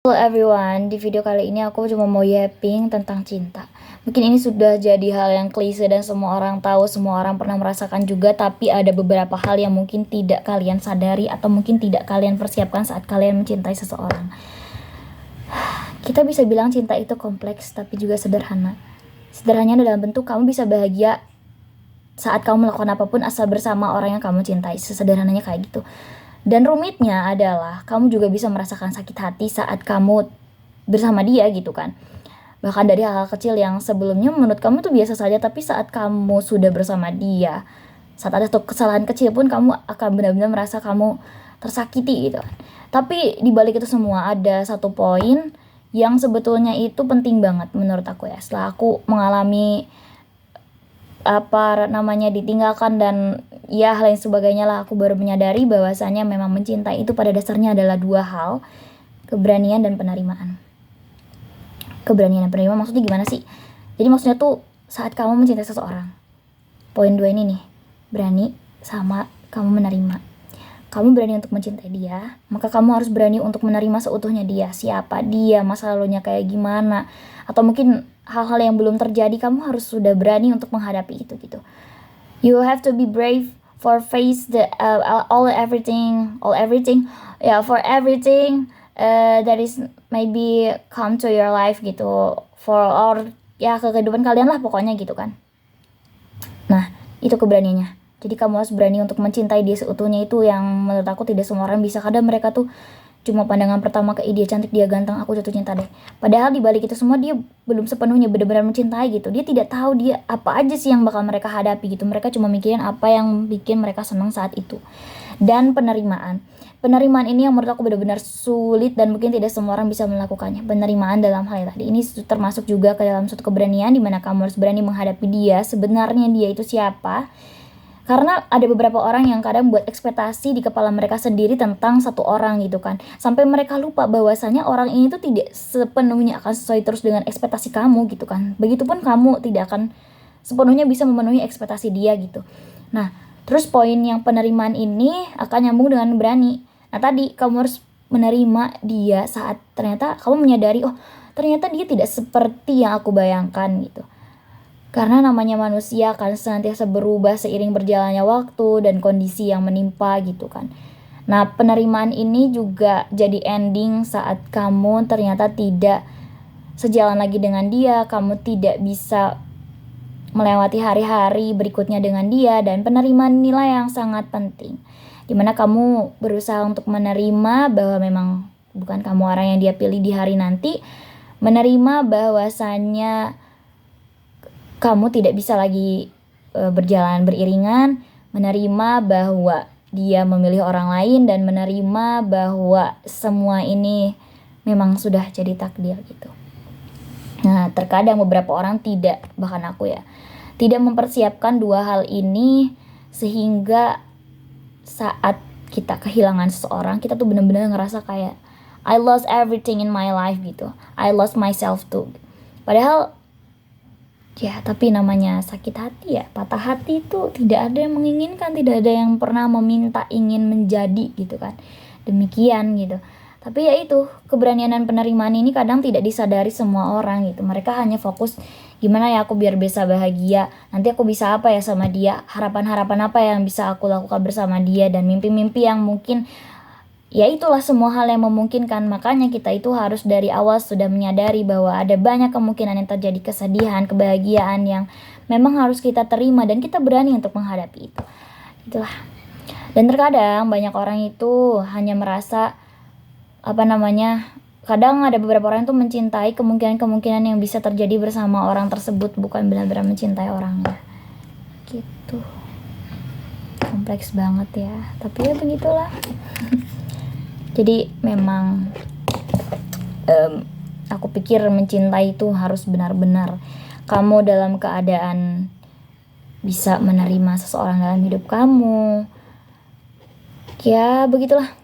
Halo everyone, di video kali ini aku cuma mau yapping tentang cinta. Mungkin ini sudah jadi hal yang klise dan semua orang tahu, semua orang pernah merasakan juga. Tapi ada beberapa hal yang mungkin tidak kalian sadari atau mungkin tidak kalian persiapkan saat kalian mencintai seseorang. Kita bisa bilang cinta itu kompleks tapi juga sederhana. Sederhananya dalam bentuk kamu bisa bahagia saat kamu melakukan apapun asal bersama orang yang kamu cintai. Sesederhananya kayak gitu. Dan rumitnya adalah kamu juga bisa merasakan sakit hati saat kamu bersama dia gitu kan. Bahkan dari hal-hal kecil yang sebelumnya menurut kamu tuh biasa saja, tapi saat kamu sudah bersama dia, saat ada kesalahan kecil pun kamu akan benar-benar merasa kamu tersakiti gitu kan. Tapi di balik itu semua ada satu poin yang sebetulnya itu penting banget menurut aku ya. Setelah aku mengalami ditinggalkan dan ya hal lain sebagainya lah, aku baru menyadari bahwasanya memang mencintai itu pada dasarnya adalah dua hal, keberanian dan penerimaan. Keberanian dan penerimaan maksudnya gimana sih? Jadi maksudnya tuh saat kamu mencintai seseorang, poin 2 ini nih, berani sama kamu menerima. Kamu berani untuk mencintai dia, maka kamu harus berani untuk menerima seutuhnya dia, siapa dia, masa lalunya kayak gimana, atau mungkin hal-hal yang belum terjadi. Kamu harus sudah berani untuk menghadapi itu gitu. You have to be brave for face the everything for everything that is maybe come to your life gitu, for or ya ke kehidupan kalian lah pokoknya gitu kan. Nah itu keberaniannya. Jadi kamu harus berani untuk mencintai dia seutuhnya. Itu yang menurut aku tidak semua orang bisa. Kadang mereka tuh cuma pandangan pertama ke dia cantik, dia ganteng, aku jatuh cinta deh. Padahal di balik itu semua dia belum sepenuhnya benar-benar mencintai gitu. Dia tidak tahu dia apa aja sih yang bakal mereka hadapi gitu. Mereka cuma mikirin apa yang bikin mereka senang saat itu. Dan penerimaan ini yang menurut aku benar-benar sulit dan mungkin tidak semua orang bisa melakukannya. Penerimaan dalam hal tadi ini termasuk juga ke dalam suatu keberanian, dimana kamu harus berani menghadapi dia, sebenarnya dia itu siapa. Karena ada beberapa orang yang kadang buat ekspektasi di kepala mereka sendiri tentang satu orang gitu kan, sampai mereka lupa bahwasanya orang ini tuh tidak sepenuhnya akan sesuai terus dengan ekspektasi kamu gitu kan. Begitupun kamu tidak akan sepenuhnya bisa memenuhi ekspektasi dia gitu. Nah terus poin yang penerimaan ini akan nyambung dengan berani. Nah tadi kamu harus menerima dia saat ternyata kamu menyadari, oh ternyata dia tidak seperti yang aku bayangkan gitu. Karena namanya manusia akan senantiasa berubah seiring berjalannya waktu dan kondisi yang menimpa gitu kan. Nah penerimaan ini juga jadi ending saat kamu ternyata tidak sejalan lagi dengan dia, kamu tidak bisa melewati hari-hari berikutnya dengan dia. Dan penerimaan inilah yang sangat penting, dimana kamu berusaha untuk menerima bahwa memang bukan kamu orang yang dia pilih di hari nanti. Menerima bahwasannya kamu tidak bisa lagi berjalan beriringan, menerima bahwa dia memilih orang lain, dan menerima bahwa semua ini memang sudah jadi takdir gitu. Nah terkadang beberapa orang tidak, bahkan aku ya, tidak mempersiapkan dua hal ini, sehingga saat kita kehilangan seseorang, kita tuh benar-benar ngerasa kayak I lost everything in my life gitu, I lost myself too. Padahal ya, tapi namanya sakit hati ya, patah hati itu tidak ada yang menginginkan, tidak ada yang pernah meminta ingin menjadi gitu kan. Demikian gitu. Tapi ya itu, keberanian dan penerimaan ini kadang tidak disadari semua orang gitu. Mereka hanya fokus gimana ya aku biar bisa bahagia, nanti aku bisa apa ya sama dia, harapan-harapan apa yang bisa aku lakukan bersama dia, dan mimpi-mimpi yang mungkin ya itulah semua hal yang memungkinkan. Makanya kita itu harus dari awal sudah menyadari bahwa ada banyak kemungkinan yang terjadi, kesedihan, kebahagiaan yang memang harus kita terima, dan kita berani untuk menghadapi itu. Itulah. Dan terkadang banyak orang itu hanya merasa kadang ada beberapa orang itu mencintai kemungkinan-kemungkinan yang bisa terjadi bersama orang tersebut, bukan benar-benar mencintai orangnya gitu. Kompleks banget ya, tapi ya begitulah. Jadi memang aku pikir mencintai itu harus benar-benar kamu dalam keadaan bisa menerima seseorang dalam hidup kamu. Ya begitulah.